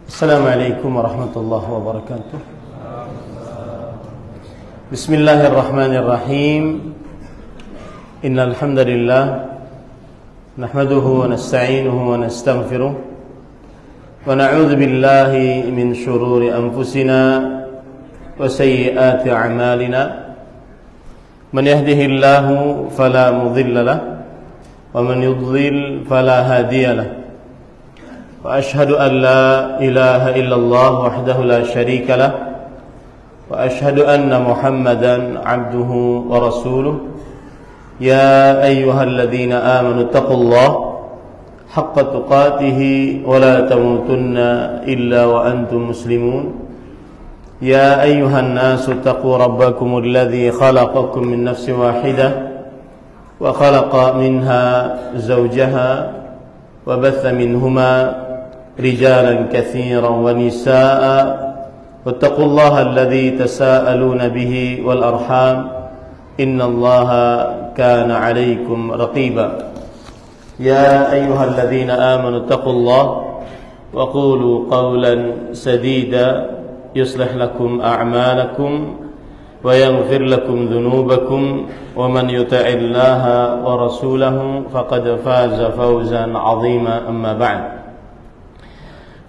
Assalamualaikum warahmatullahi wabarakatuh. Bismillahirrahmanirrahim. Innal hamdalillah nahmaduhu wa nasta'inuhu wa nastaghfiruh wa na'udzu billahi min shururi anfusina wa sayyiati a'malina. Man yahdihillahu fala mudilla lahu wa man yudlil fala hadiya lahu. وأشهد أن لا إله إلا الله وحده لا شريك له وأشهد أن محمدا عبده ورسوله يا أيها الذين آمنوا اتقوا الله حق تقاته ولا تموتن إلا وأنتم مسلمون يا أيها الناس اتقوا ربكم الذي خلقكم من نفس واحدة وخلق منها زوجها وبث منهما رجالا كثيرا ونساء واتقوا الله الذي تساءلون به والأرحام إن الله كان عليكم رقيبا يا أيها الذين آمنوا اتقوا الله وقولوا قولا سديدا يصلح لكم أعمالكم ويغفر لكم ذنوبكم ومن يطع الله ورسوله فقد فاز فوزا عظيما أما بعد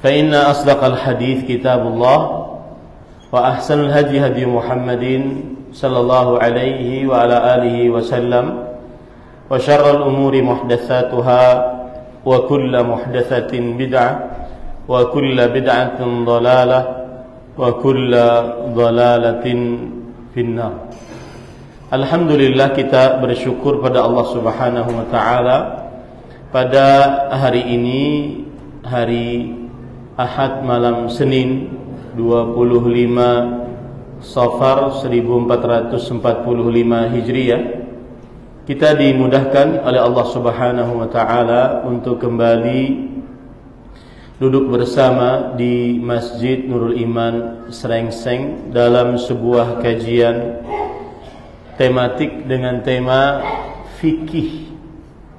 فإن أصدق الحديث كتاب الله وأحسن الهدي هدي محمد صلى الله عليه وعلى آله وسلم وشر الأمور محدثاتها وكل محدثة بدعة وكل بدعة ضلالة وكل ضلالة finnar. Alhamdulillah, kita bersyukur pada Allah Subhanahu wa taala pada hari ini, hari Ahad malam Senin 25 Safar 1445 Hijriah, kita dimudahkan oleh Allah Subhanahu wa taala untuk kembali duduk bersama di Masjid Nurul Iman Srengseng dalam sebuah kajian tematik dengan tema fikih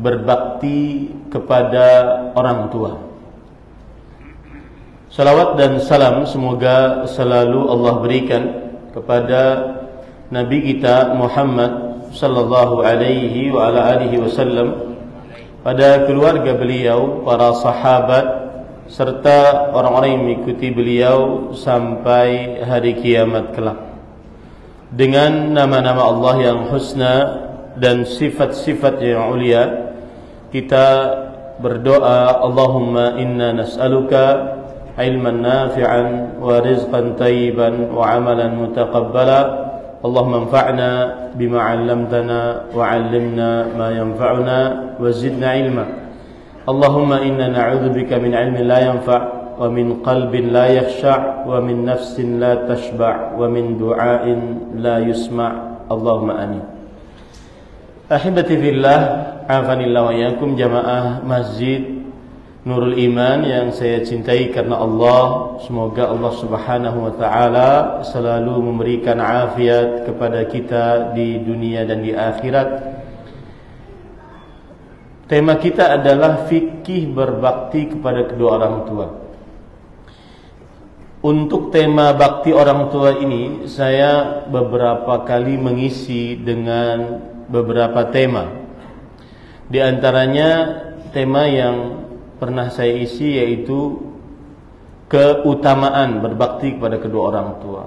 berbakti kepada orang tua. Salawat dan salam semoga selalu Allah berikan kepada Nabi kita Muhammad sallallahu alaihi wa ala alihi wasallam, pada keluarga beliau, para sahabat, serta orang-orang yang mengikuti beliau sampai hari kiamat kelak. Dengan nama-nama Allah yang husna dan sifat-sifat yang ulia, kita berdoa, Allahumma inna nas'aluka ilman nafi'an wa rizqan tayyiban wa amalan mutaqabbala. Allahumma anfa'na bima 'allamtana wa 'allimna ma yanfa'una wa zidna ilma. Allahumma inna na'udzubika min 'ilmin la yanfa' wa min qalbin la yakhsha' wa min nafsin la tashba' wa min du'ain la yusma'. Allahumma amin. Ahibati fillah, afanillah wa iyyakum, jamaah Masjid Nurul Iman yang saya cintai karena Allah. Semoga Allah Subhanahu wa taala selalu memberikan afiat kepada kita di dunia dan di akhirat. Tema kita adalah fikih berbakti kepada kedua orang tua. Untuk tema bakti orang tua ini, saya beberapa kali mengisi dengan beberapa tema. Di antaranya tema yang pernah saya isi yaitu keutamaan berbakti kepada kedua orang tua,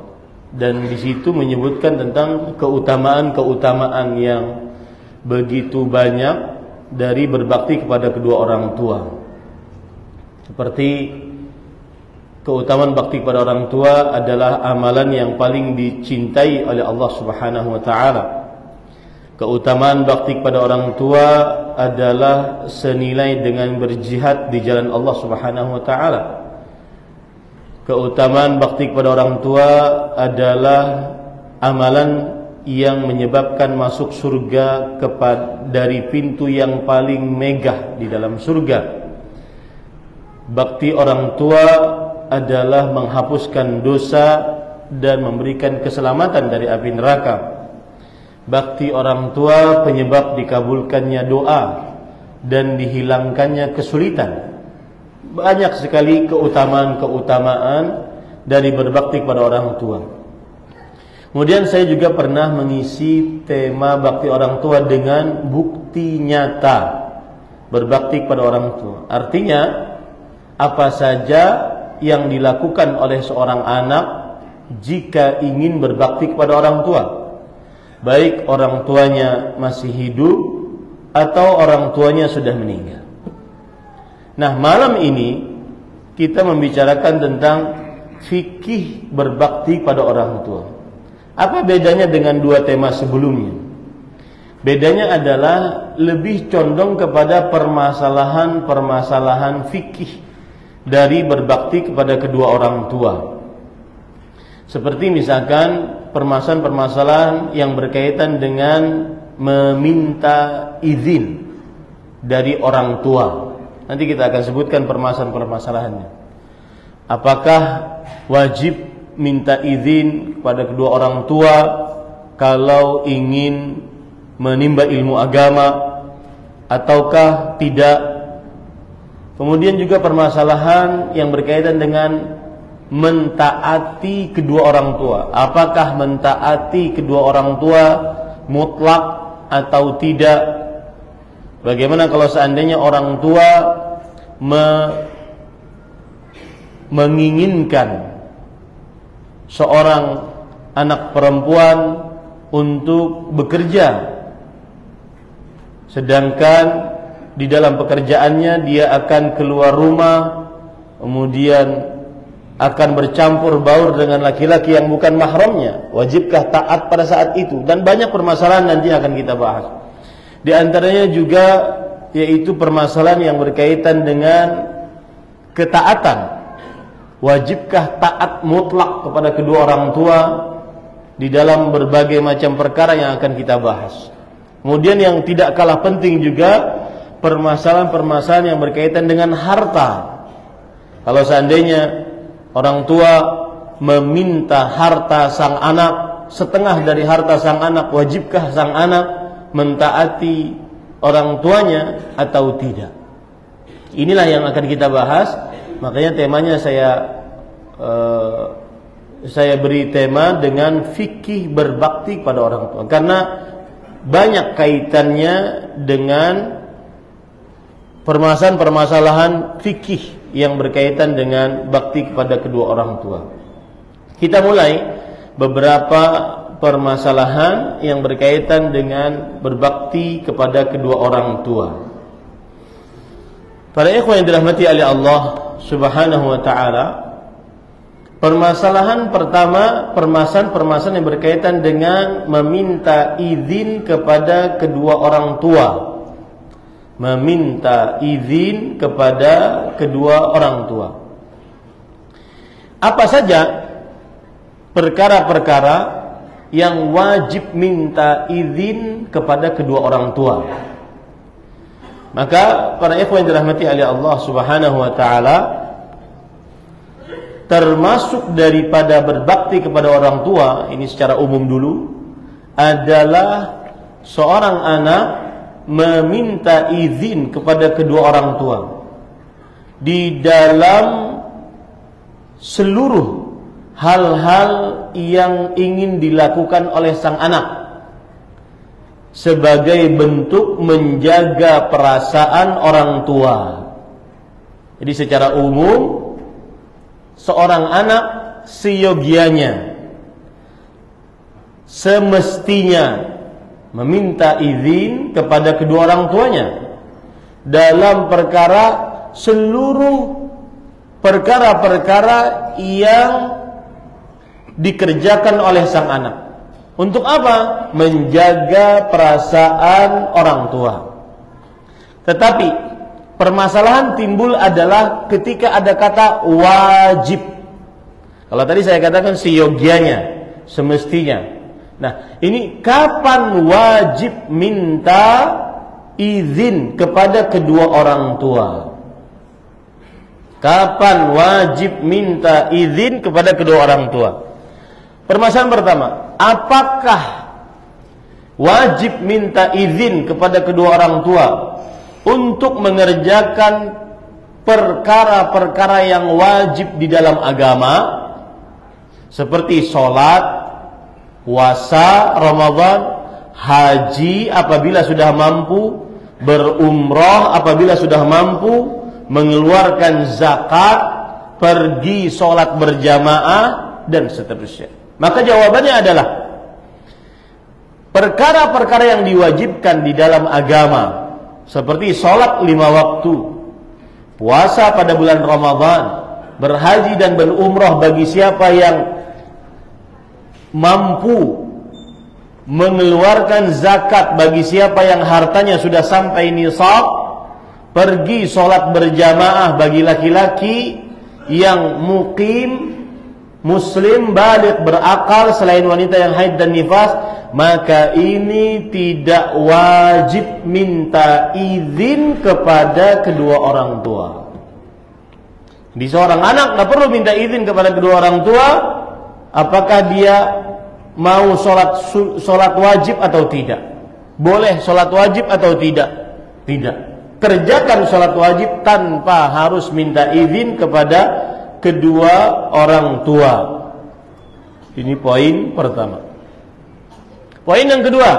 dan di situ menyebutkan tentang keutamaan-keutamaan yang begitu banyak dari berbakti kepada kedua orang tua. Seperti keutamaan bakti kepada orang tua adalah amalan yang paling dicintai oleh Allah Subhanahu wa taala. Keutamaan bakti kepada orang tua adalah senilai dengan berjihad di jalan Allah Subhanahu wa taala. Keutamaan bakti kepada orang tua adalah amalan yang menyebabkan masuk surga dari pintu yang paling megah di dalam surga. Bakti orang tua adalah menghapuskan dosa dan memberikan keselamatan dari api neraka. Bakti orang tua penyebab dikabulkannya doa dan dihilangkannya kesulitan. banyak sekali keutamaan-keutamaan dari berbakti kepada orang tua. Kemudian saya juga pernah mengisi tema bakti orang tua dengan bukti nyata berbakti kepada orang tua. Artinya apa saja yang dilakukan oleh seorang anak jika ingin berbakti kepada orang tua, baik orang tuanya masih hidup atau orang tuanya sudah meninggal. Nah, malam ini kita membicarakan tentang fikih berbakti pada orang tua. Apa bedanya dengan dua tema sebelumnya? Bedanya adalah lebih condong kepada permasalahan-permasalahan fikih dari berbakti kepada kedua orang tua. Seperti misalkan permasalahan-permasalahan yang berkaitan dengan meminta izin dari orang tua. Nanti kita akan sebutkan permasalahan-permasalahannya. Apakah wajib minta izin kepada kedua orang tua kalau ingin menimba ilmu agama ataukah tidak? Kemudian juga permasalahan yang berkaitan dengan mentaati kedua orang tua. Apakah mentaati kedua orang tua mutlak atau tidak? Bagaimana kalau seandainya orang tua menginginkan seorang anak perempuan untuk bekerja, sedangkan di dalam pekerjaannya dia akan keluar rumah, kemudian akan bercampur baur dengan laki-laki yang bukan mahramnya. Wajibkah taat pada saat itu? Dan banyak permasalahan nanti akan kita bahas. Di antaranya juga yaitu permasalahan yang berkaitan dengan ketaatan. Wajibkah taat mutlak kepada kedua orang tua di dalam berbagai macam perkara yang akan kita bahas. Kemudian yang tidak kalah penting juga permasalahan-permasalahan yang berkaitan dengan harta. Kalau seandainya orang tua meminta harta sang anak, setengah dari harta sang anak, wajibkah sang anak mentaati orang tuanya atau tidak? Inilah yang akan kita bahas. Makanya temanya saya beri tema dengan fikih berbakti pada orang tua, karena banyak kaitannya dengan permasalahan-permasalahan fikih yang berkaitan dengan bakti kepada kedua orang tua. Kita mulai beberapa permasalahan yang berkaitan dengan berbakti kepada kedua orang tua. Para ikhwan yang dirahmati oleh Allah Subhanahu wa ta'ala, permasalahan pertama, permasalahan yang berkaitan dengan meminta izin kepada kedua orang tua. Meminta izin kepada kedua orang tua. Apa saja perkara-perkara yang wajib minta izin kepada kedua orang tua? Maka para ikhwan yang dirahmati oleh Allah Subhanahu wa ta'ala, termasuk daripada berbakti kepada orang tua, ini secara umum dulu, adalah seorang anak meminta izin kepada kedua orang tua di dalam seluruh hal-hal yang ingin dilakukan oleh sang anak, sebagai bentuk menjaga perasaan orang tua. Jadi secara umum seorang anak seyogianya, semestinya meminta izin kepada kedua orang tuanya dalam seluruh perkara-perkara yang dikerjakan oleh sang anak. Untuk apa? Menjaga perasaan orang tua. Tetapi permasalahan timbul adalah ketika ada kata wajib. Kalau tadi saya katakan seyogianya, semestinya. Nah, ini kapan wajib minta izin kepada kedua orang tua? Kapan wajib minta izin kepada kedua orang tua? Permasalahan pertama, apakah wajib minta izin kepada kedua orang tua untuk mengerjakan perkara-perkara yang wajib di dalam agama seperti sholat, puasa Ramadan, haji apabila sudah mampu, berumrah apabila sudah mampu, mengeluarkan zakat, pergi sholat berjamaah, dan seterusnya. Maka jawabannya adalah perkara-perkara yang diwajibkan di dalam agama seperti sholat 5 waktu, puasa pada bulan Ramadan, berhaji dan berumrah bagi siapa yang mampu, mengeluarkan zakat bagi siapa yang hartanya sudah sampai nisab, pergi sholat berjamaah bagi laki-laki yang mukim, muslim, balik, berakal selain wanita yang haid dan nifas, maka ini tidak wajib minta izin kepada kedua orang tua. Di seorang anak tidak perlu minta izin kepada kedua orang tua apakah dia mau sholat wajib atau tidak, boleh sholat wajib atau tidak. Tidak. Kerjakan sholat wajib tanpa harus minta izin kepada kedua orang tua. Ini poin pertama. Poin yang kedua,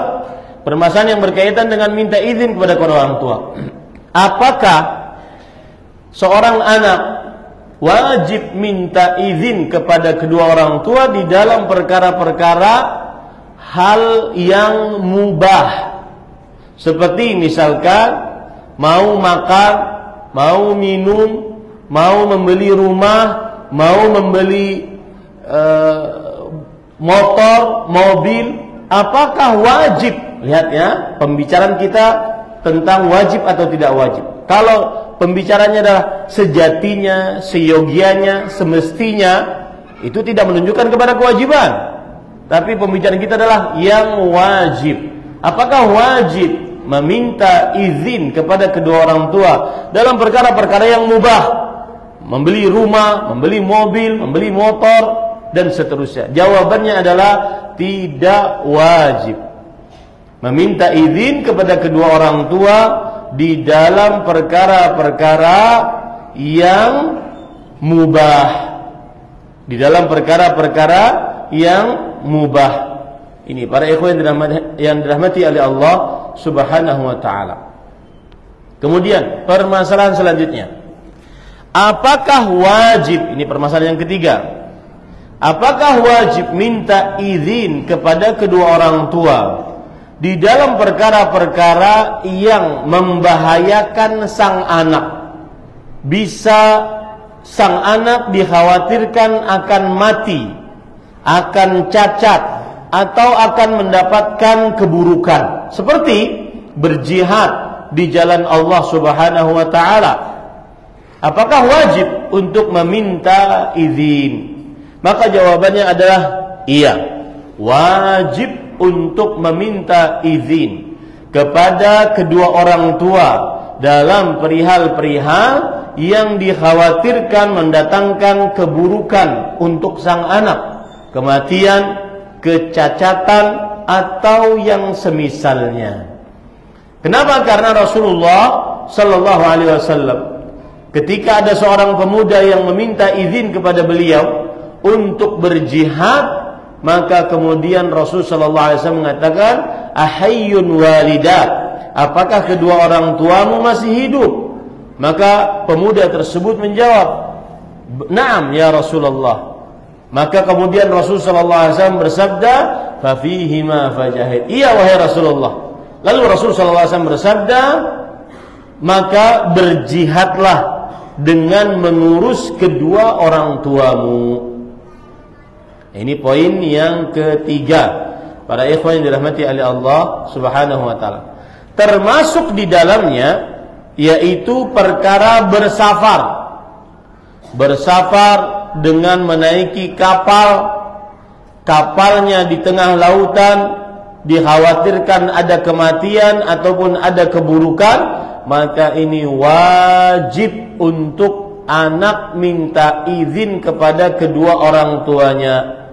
permasalahan yang berkaitan dengan minta izin kepada kedua orang tua. Apakah seorang anak wajib minta izin kepada kedua orang tua di dalam perkara-perkara hal yang mubah, seperti misalkan mau makan, mau minum, mau membeli rumah, mau membeli motor, mobil, apakah wajib? Lihat ya, pembicaraan kita tentang wajib atau tidak wajib. Kalau pembicaranya adalah sejatinya, seyogianya, semestinya, itu tidak menunjukkan kepada kewajiban. Tapi pembicaraan kita adalah yang wajib. Apakah wajib meminta izin kepada kedua orang tua dalam perkara-perkara yang mubah, membeli rumah, membeli mobil, membeli motor, dan seterusnya? Jawabannya adalah tidak wajib meminta izin kepada kedua orang tua di dalam perkara-perkara yang mubah. Di dalam perkara-perkara yang mubah. Ini para ikhwan yang dirahmati oleh Allah Subhanahu wa ta'ala. Kemudian permasalahan selanjutnya, apakah wajib, ini permasalahan yang ketiga, apakah wajib minta izin kepada kedua orang tua di dalam perkara-perkara yang membahayakan sang anak? Bisa sang anak dikhawatirkan akan mati, akan cacat, atau akan mendapatkan keburukan, seperti berjihad di jalan Allah Subhanahu wa ta'ala. Apakah wajib untuk meminta izin? Maka jawabannya adalah iya, wajib untuk meminta izin kepada kedua orang tua dalam perihal-perihal yang dikhawatirkan mendatangkan keburukan untuk sang anak, kematian, kecacatan, atau yang semisalnya. Kenapa? Karena Rasulullah Sallallahu Alaihi Wasallam ketika ada seorang pemuda yang meminta izin kepada beliau untuk berjihad, maka kemudian Rasul Sallallahu Alaihi Wasallam mengatakan, ahayyun walidat, apakah kedua orang tuamu masih hidup? Maka pemuda tersebut menjawab, na'am ya Rasulullah. Maka kemudian Rasul sallallahu alaihi wasallam bersabda, fa fihima fajahid. Iya wahai Rasulullah. Lalu Rasul sallallahu alaihi wasallam bersabda, maka berjihadlah dengan mengurus kedua orang tuamu. Ini poin yang ketiga, para ikhwan yang dirahmati oleh Allah Subhanahu wa taala. Termasuk di dalamnya yaitu perkara bersafar. Bersafar dengan menaiki kapal, kapalnya di tengah lautan, dikhawatirkan ada kematian ataupun ada keburukan, maka ini wajib untuk anak minta izin kepada kedua orang tuanya.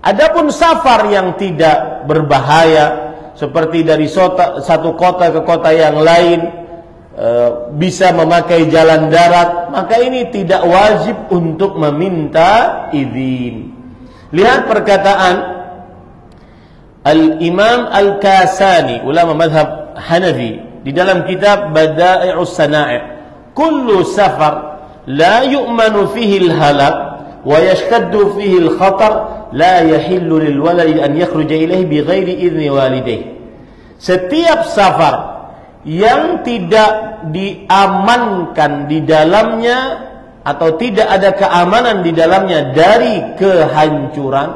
Adapun safar yang tidak berbahaya, seperti dari satu kota ke kota yang lain, bisa memakai jalan darat, maka ini tidak wajib untuk meminta izin. Lihat perkataan Al-Imam Al-Kasani, ulama madhab Hanafi, di dalam kitab Bada'i'us Sana'i', kullu safar la yu'manu fihi al-halak wa yashtaddu fihi al-khatar la yahillu lil waladi an yakhruja ilaihi bighairi idzni walidayhi. Setiap safar yang tidak diamankan di dalamnya atau tidak ada keamanan di dalamnya dari kehancuran,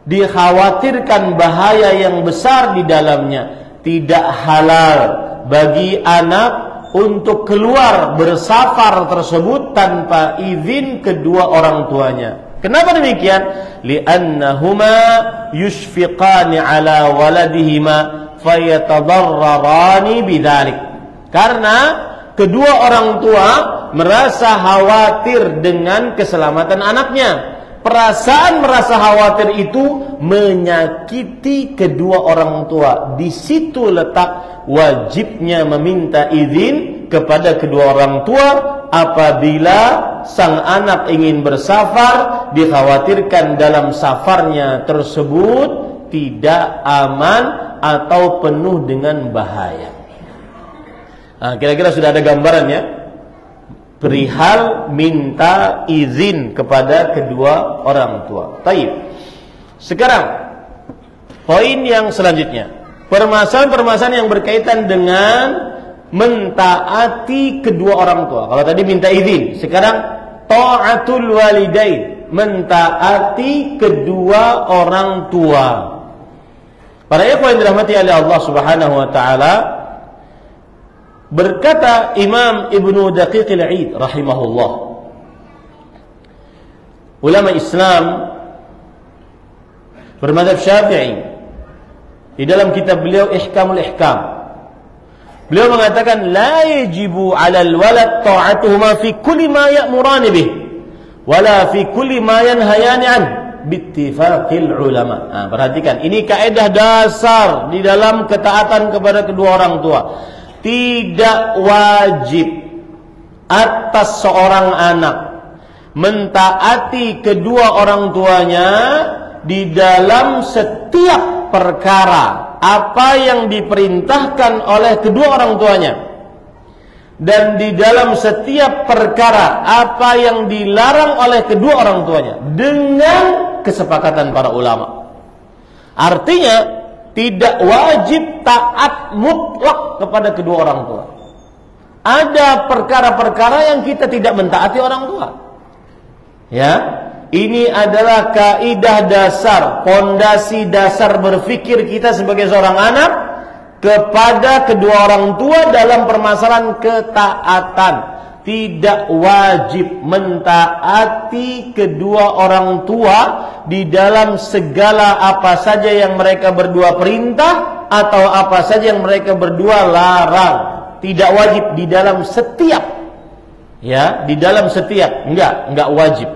dikhawatirkan bahaya yang besar di dalamnya, tidak halal bagi anak untuk keluar bersafar tersebut tanpa izin kedua orang tuanya. Kenapa demikian? Li'annahuma yushfiqani ala waladihima fayatadarrarani bidzalik. Karena kedua orang tua merasa khawatir dengan keselamatan anaknya. Perasaan merasa khawatir itu menyakiti kedua orang tua. Di situ letak wajibnya meminta izin kepada kedua orang tua apabila sang anak ingin bersafar, dikhawatirkan dalam safarnya tersebut tidak aman atau penuh dengan bahaya. Nah, kira-kira sudah ada gambarannya perihal minta izin kepada kedua orang tua. Baik. Sekarang poin yang selanjutnya, permasalahan-permasalahan yang berkaitan dengan mentaati kedua orang tua. Kalau tadi minta izin, sekarang ta'atul walidain, mentaati kedua orang tua. Para ikhwan yang dirahmati oleh Allah Subhanahu wa taala, berkata Imam Ibnu Daqiq al-Id rahimahullah, ulama Islam bermadzhab Syafi'i, di dalam kitab beliau Ihkamul Ihkam, beliau mengatakan la yajibu 'alal walad ta'atuhuma fi kulli ma ya'murani bih wala fi kulli ma yanhayani an bittifaqil ulama. Nah, perhatikan, ini kaidah dasar di dalam ketaatan kepada kedua orang tua. Tidak wajib atas seorang anak mentaati kedua orang tuanya di dalam setiap perkara apa yang diperintahkan oleh kedua orang tuanya, dan di dalam setiap perkara apa yang dilarang oleh kedua orang tuanya dengan kesepakatan para ulama. Artinya tidak wajib taat mutlak kepada kedua orang tua. Ada perkara-perkara yang kita tidak mentaati orang tua. Ya, ini adalah kaidah dasar, pondasi dasar berpikir kita sebagai seorang anak kepada kedua orang tua dalam permasalahan ketaatan. Tidak wajib mentaati kedua orang tua di dalam segala apa saja yang mereka berdua perintah atau apa saja yang mereka berdua larang. Tidak wajib di dalam setiap, ya, di dalam setiap, enggak wajib.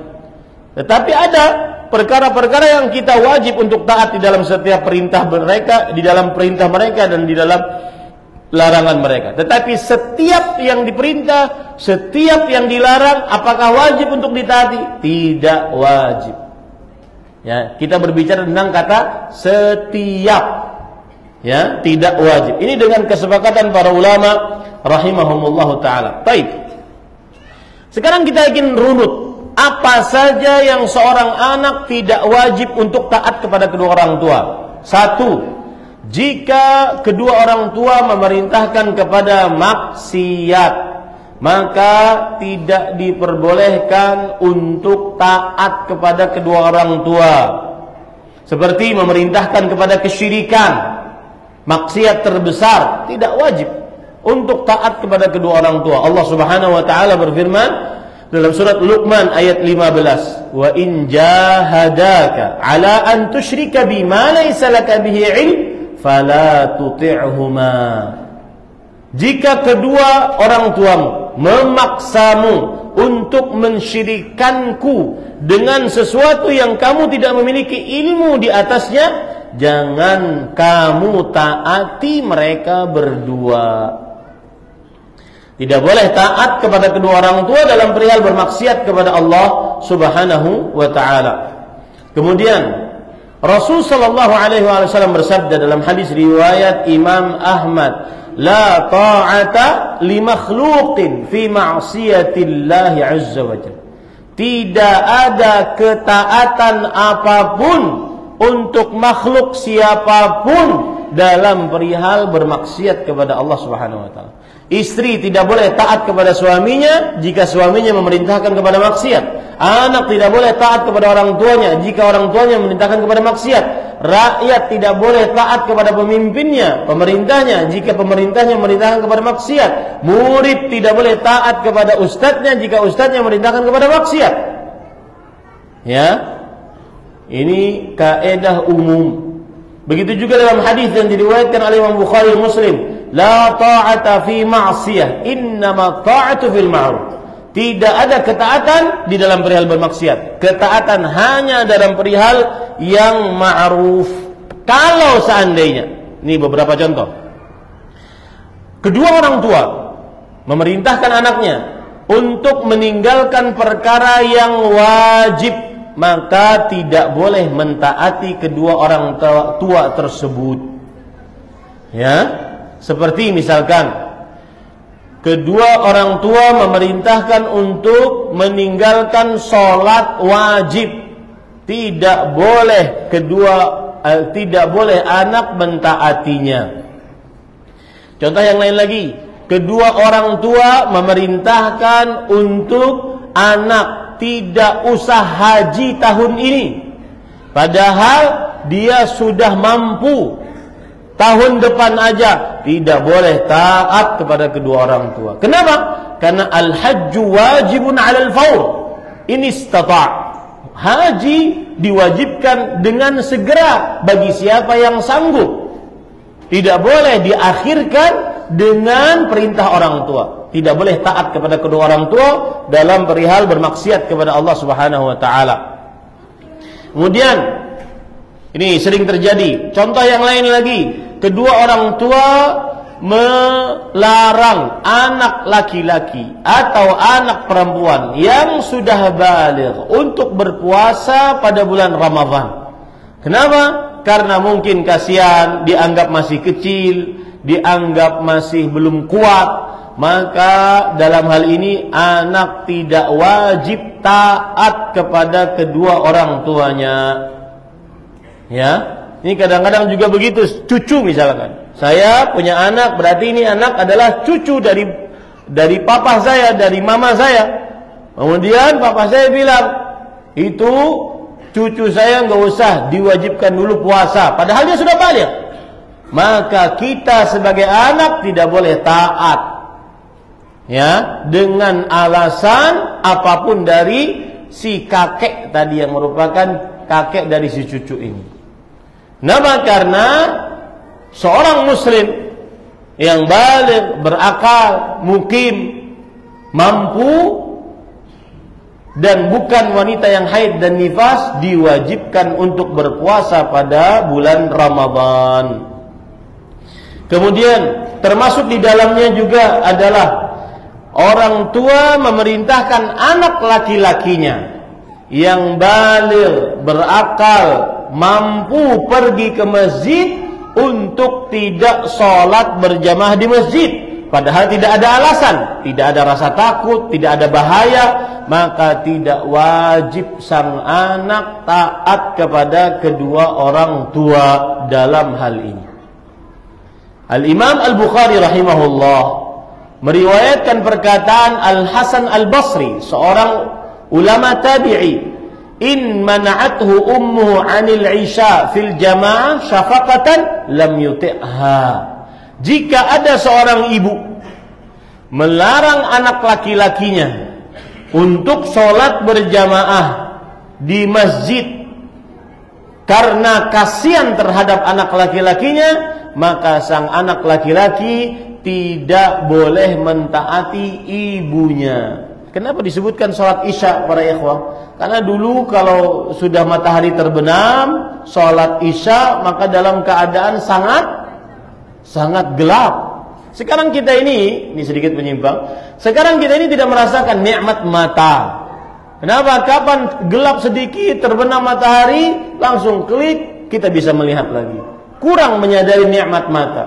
Tetapi ada perkara-perkara yang kita wajib untuk taat di dalam setiap perintah mereka, di dalam perintah mereka dan di dalam larangan mereka. Tetapi setiap yang diperintah, setiap yang dilarang, apakah wajib untuk ditaati? Tidak wajib. Ya, kita berbicara tentang kata setiap. Ya, tidak wajib. Ini dengan kesepakatan para ulama rahimahumullah taala. Baik. Sekarang kita ingin runut apa saja yang seorang anak tidak wajib untuk taat kepada kedua orang tua. Satu, jika kedua orang tua memerintahkan kepada maksiat, maka tidak diperbolehkan untuk taat kepada kedua orang tua. Seperti memerintahkan kepada kesyirikan, maksiat terbesar, tidak wajib untuk taat kepada kedua orang tua. Allah Subhanahu wa taala berfirman dalam surat Luqman ayat 15, "Wa in jahadaka 'ala an tusyrika bima laysa laka bihi 'ilm fala tuti'huma." Jika kedua orang tuamu memaksamu untuk mensyirikanku dengan sesuatu yang kamu tidak memiliki ilmu di atasnya, jangan kamu taati mereka berdua. Tidak boleh taat kepada kedua orang tua dalam perihal bermaksiat kepada Allah Subhanahu wa taala. Kemudian Rasul sallallahu alaihi wasallam bersabda dalam hadis riwayat Imam Ahmad, "La ta'ata li makhluqin fi ma'siyatillahi 'azza wa jalla." Tidak ada ketaatan apapun untuk makhluk siapapun dalam perihal bermaksiat kepada Allah Subhanahu wa taala. Istri tidak boleh taat kepada suaminya jika suaminya memerintahkan kepada maksiat. Anak tidak boleh taat kepada orang tuanya jika orang tuanya memerintahkan kepada maksiat. Rakyat tidak boleh taat kepada pemimpinnya, pemerintahnya jika pemerintahnya memerintahkan kepada maksiat. Murid tidak boleh taat kepada ustadznya jika ustadznya memerintahkan kepada maksiat. Ya. Ini kaidah umum. Begitu juga dalam hadis yang diriwayatkan oleh Imam Bukhari Muslim, la ta'ata fi ma'siyah, innama ta'atu fil ma'ruf. Tidak ada ketaatan di dalam perihal bermaksiat. Ketaatan hanya dalam perihal yang ma'ruf. Kalau seandainya, ini beberapa contoh. Kedua orang tua memerintahkan anaknya untuk meninggalkan perkara yang wajib, maka tidak boleh mentaati kedua orang tua tersebut. Ya, seperti misalkan kedua orang tua memerintahkan untuk meninggalkan sholat wajib, tidak boleh anak mentaatinya. Contoh yang lain lagi, kedua orang tua memerintahkan untuk anak tidak usah haji tahun ini, padahal dia sudah mampu. Tahun depan aja, tidak boleh taat kepada kedua orang tua. Kenapa? Karena al-hajju wajibun 'alal fawr. In istata'. Haji diwajibkan dengan segera bagi siapa yang sanggup. Tidak boleh diakhirkan dengan perintah orang tua. Tidak boleh taat kepada kedua orang tua dalam perihal bermaksiat kepada Allah Subhanahu wa taala. Kemudian ini sering terjadi. Contoh yang lain lagi, kedua orang tua melarang anak laki-laki atau anak perempuan yang sudah baligh untuk berpuasa pada bulan Ramadan. Kenapa? Karena mungkin kasihan, dianggap masih kecil, dianggap masih belum kuat. Maka dalam hal ini anak tidak wajib taat kepada kedua orang tuanya. Ya, ini kadang-kadang juga begitu. Cucu misalkan, saya punya anak, berarti ini anak adalah cucu dari papa saya, dari mama saya. Kemudian papa saya bilang, itu cucu saya nggak usah diwajibkan dulu puasa, padahal dia sudah balik. Maka kita sebagai anak tidak boleh taat, ya, dengan alasan apapun dari si kakek tadi yang merupakan kakek dari si cucu ini. Kenapa? Karena seorang muslim yang baligh, berakal, mukim, mampu, dan bukan wanita yang haid dan nifas, diwajibkan untuk berpuasa pada bulan Ramadan. Kemudian termasuk di dalamnya juga adalah orang tua memerintahkan anak laki-lakinya yang baligh, berakal, mampu pergi ke masjid untuk tidak sholat berjamaah di masjid, padahal tidak ada alasan, tidak ada rasa takut, tidak ada bahaya, maka tidak wajib sang anak taat kepada kedua orang tua dalam hal ini. Al-Imam Al-Bukhari rahimahullah meriwayatkan perkataan Al-Hasan Al-Basri, seorang ulama tabi'i, in mana'athu ummuhu 'anil 'isha fil jamaah syafaqatan lam yuti'ha. Jika ada seorang ibu melarang anak laki-lakinya untuk sholat berjamaah di masjid karena kasihan terhadap anak laki-lakinya, maka sang anak laki-laki tidak boleh mentaati ibunya. Kenapa disebutkan sholat isya para ikhwah? Karena dulu kalau sudah matahari terbenam, sholat isya maka dalam keadaan sangat gelap. Sekarang kita ini sedikit menyimpang. Sekarang kita ini tidak merasakan nikmat mata. Kenapa? Kapan gelap sedikit, terbenam matahari, langsung klik, kita bisa melihat lagi. Kurang menyadari nikmat mata.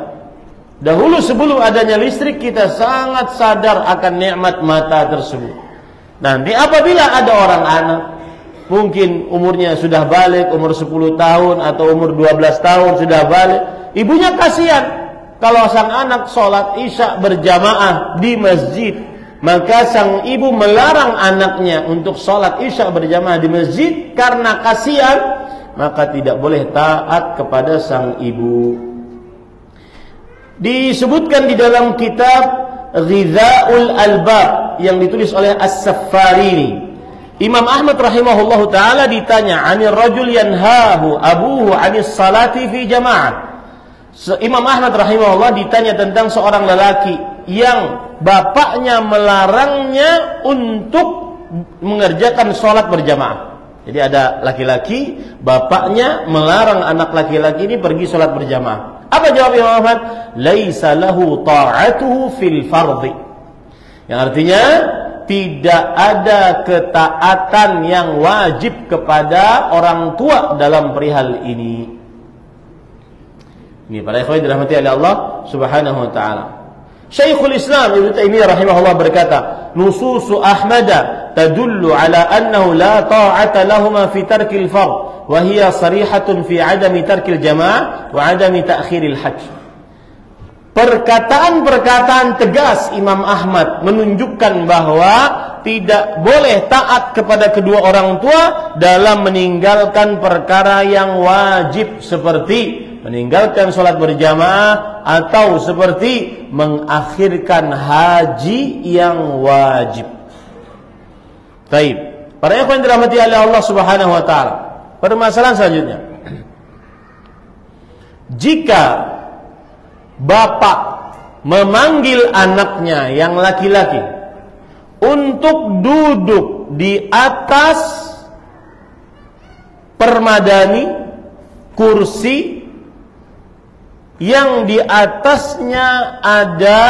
Dahulu sebelum adanya listrik, kita sangat sadar akan nikmat mata tersebut. Nanti apabila ada orang anak, mungkin umurnya sudah balik, umur 10 tahun atau umur 12 tahun sudah balik, ibunya kasihan. Kalau sang anak sholat isya berjamaah di masjid, maka sang ibu melarang anaknya untuk sholat isya berjamaah di masjid karena kasihan, maka tidak boleh taat kepada sang ibu. Disebutkan di dalam kitab Ghidha'ul Albab yang ditulis oleh As-Saffarini, Imam Ahmad rahimahullahu ta'ala ditanya, "Anir rajul yanhahu abuhu 'anis salati fi jama'ah." Imam Ahmad rahimahullah ditanya tentang seorang lelaki yang bapaknya melarangnya untuk mengerjakan sholat berjamaah. Jadi ada laki-laki, bapaknya melarang anak laki-laki ini pergi sholat berjamaah. Apa jawab Imam Ahmad? Laisa lahu ta'atuhu fil fardhi. Yang artinya tidak ada ketaatan yang wajib kepada orang tua dalam perihal ini. Ini para ikhwan dirahmati oleh Allah Subhanahu wa taala. Syekhul Islam Ibnu Taimiyah rahimahullah berkata, "Nususu Ahmad tadullu ala annahu la ta'ata lahumā fi tarkil fardh, wa hiya sharihatun fi 'adami tarkil jamā'ah wa 'adami ta'khiril hajj." Perkataan-perkataan tegas Imam Ahmad menunjukkan bahwa tidak boleh taat kepada kedua orang tua dalam meninggalkan perkara yang wajib seperti meninggalkan sholat berjamaah atau seperti mengakhirkan haji yang wajib. Baik, para ikhwan dirahmati oleh Allah Subhanahu wa taala. Permasalahan selanjutnya. Jika bapak memanggil anaknya yang laki-laki untuk duduk di atas permadani, kursi yang di atasnya ada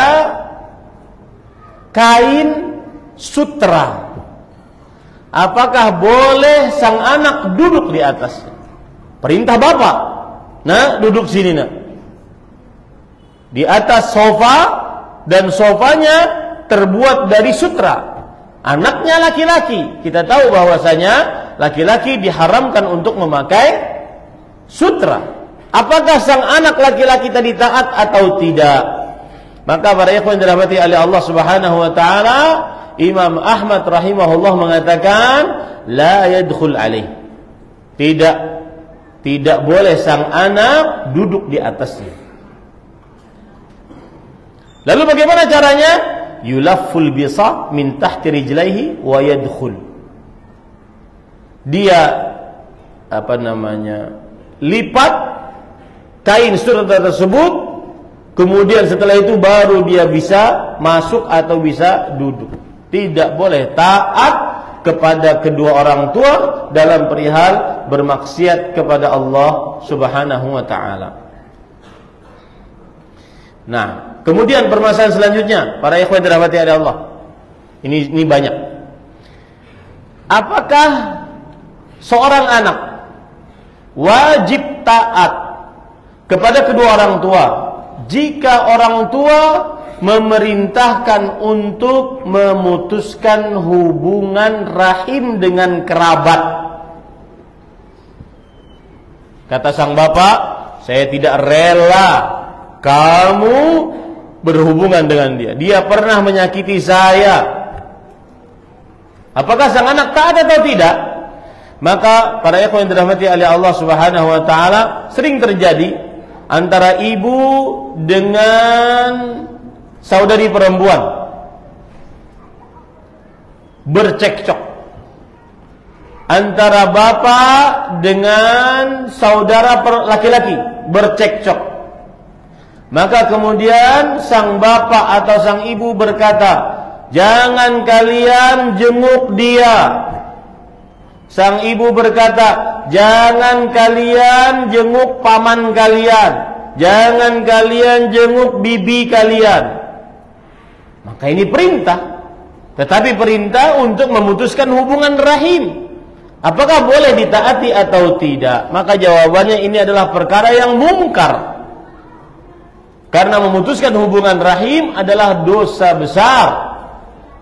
kain sutra, apakah boleh sang anak duduk di atasnya? Perintah bapak, nah duduk sini nak, di atas sofa, dan sofanya terbuat dari sutra. Anaknya laki-laki, kita tahu bahwasanya laki-laki diharamkan untuk memakai sutra. Apakah sang anak laki-laki tadi taat atau tidak? Maka para ikhwan dirahmati oleh Allah Subhanahu wa taala, Imam Ahmad rahimahullah mengatakan la yadkhul alaih. Tidak boleh sang anak duduk di atasnya. Lalu bagaimana caranya? Yulafful bisa min tahti rijlaihi wa yadkhul. Dia lipat kain sutra tersebut, kemudian setelah itu baru dia bisa masuk atau bisa duduk. Tidak boleh taat kepada kedua orang tua dalam perihal bermaksiat kepada Allah Subhanahu wa taala. Nah, kemudian permasalahan selanjutnya, para ikhwan dirahmati oleh Allah. Ini banyak. Apakah seorang anak wajib taat kepada kedua orang tua jika orang tua memerintahkan untuk memutuskan hubungan rahim dengan kerabat? Kata sang bapak, saya tidak rela kamu berhubungan dengan dia. Dia pernah menyakiti saya. Apakah sang anak taat atau tidak? Maka para ikhwan yang dirahmati oleh Allah Subhanahu wa taala, sering terjadi antara ibu dengan saudari perempuan bercekcok, antara bapak dengan saudara laki-laki bercekcok. Maka kemudian sang bapak atau sang ibu berkata, jangan kalian jenguk dia. Sang ibu berkata, jangan kalian jenguk paman kalian. jangan kalian jenguk bibi kalian. Maka ini perintah, tetapi perintah untuk memutuskan hubungan rahim. Apakah boleh ditaati atau tidak? Maka jawabannya ini adalah perkara yang mungkar. Karena memutuskan hubungan rahim adalah dosa besar,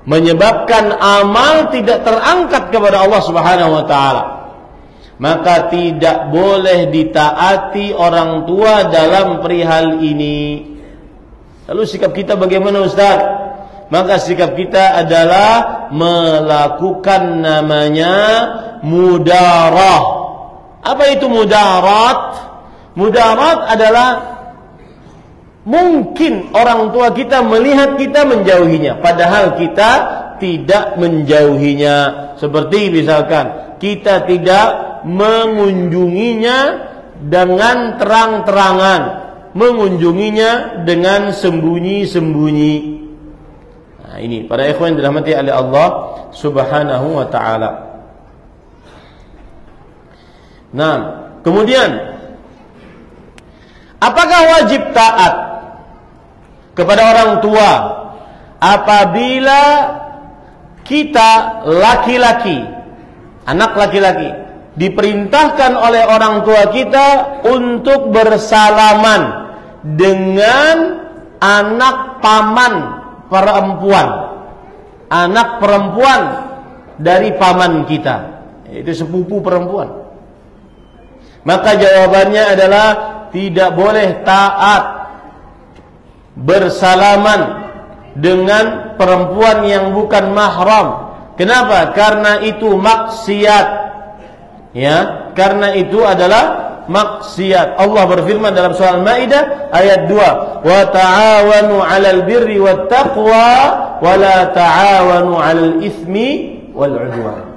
menyebabkan amal tidak terangkat kepada Allah Subhanahu wa taala. Maka tidak boleh ditaati orang tua dalam perihal ini. Lalu sikap kita bagaimana, Ustaz? Maka sikap kita adalah melakukan namanya mudarah. Apa itu mudarat? Mudarat adalah mungkin orang tua kita melihat kita menjauhinya, padahal kita tidak menjauhinya. Seperti misalkan kita tidak mengunjunginya dengan terang-terangan, mengunjunginya dengan sembunyi-sembunyi. Nah, ini para ikhwan dirahmati oleh Allah Subhanahu wa taala. Nah, kemudian apakah wajib taat kepada orang tua apabila kita laki-laki, anak laki-laki, diperintahkan oleh orang tua kita untuk bersalaman dengan anak paman perempuan, anak perempuan dari paman kita, yaitu sepupu perempuan? Maka jawabannya adalah tidak boleh taat bersalaman dengan perempuan yang bukan mahram. Kenapa? Karena itu maksiat. Ya, karena itu adalah maksiat. Allah berfirman dalam surah Al-Maidah ayat 2, "Wa ta'awanu 'alal birri wat taqwa wa la ta'awanu 'alal itsmi wal 'udwan."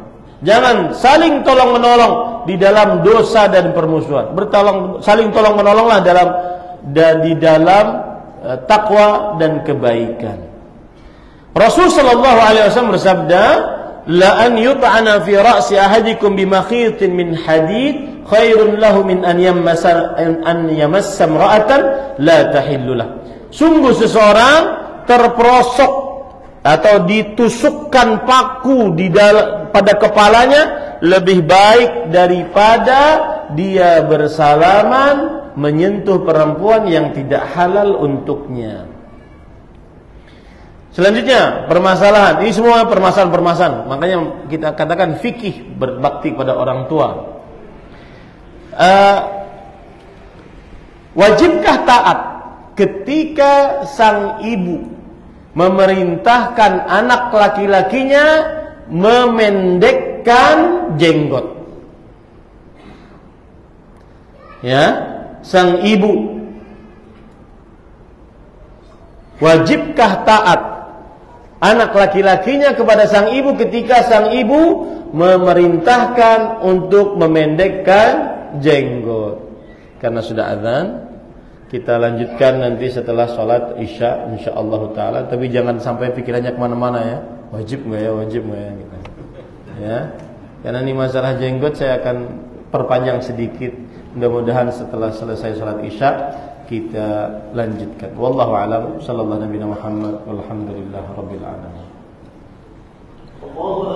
Jangan saling tolong-menolong di dalam dosa dan permusuhan. Saling tolong-menolonglah di dalam takwa dan kebaikan. Rasul sallallahu alaihi wasallam bersabda, "La an yut'ana fi ra'si ahadikum bimakhitin min hadid khairun lahu min an yamassa imra'atan la tahillu lah." Sungguh seseorang terperosok atau ditusukkan paku pada kepalanya lebih baik daripada dia bersalaman menyentuh perempuan yang tidak halal untuknya. Selanjutnya, permasalahan. Ini semua permasalahan-permasalahan. Makanya kita katakan fikih berbakti pada orang tua. Wajibkah taat ketika sang ibu memerintahkan anak laki-lakinya memendekkan jenggot? Ya, sang ibu wajibkah taat anak laki-lakinya kepada sang ibu ketika sang ibu memerintahkan untuk memendekkan jenggot? Karena sudah azan, kita lanjutkan nanti setelah sholat isya insyaallah taala. Tapi jangan sampai pikirannya kemana-mana ya. Wajib nggak ya, wajib nggak ya, gitu. Ya, karena ini masalah jenggot saya akan perpanjang sedikit. Mudah-mudahan setelah selesai sholat isya kita lanjutkan. Wallahu a'lam. Sallallahu Nabi Muhammad. Walhamdulillah rabbil alamin. Allahu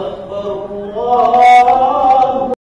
akbar.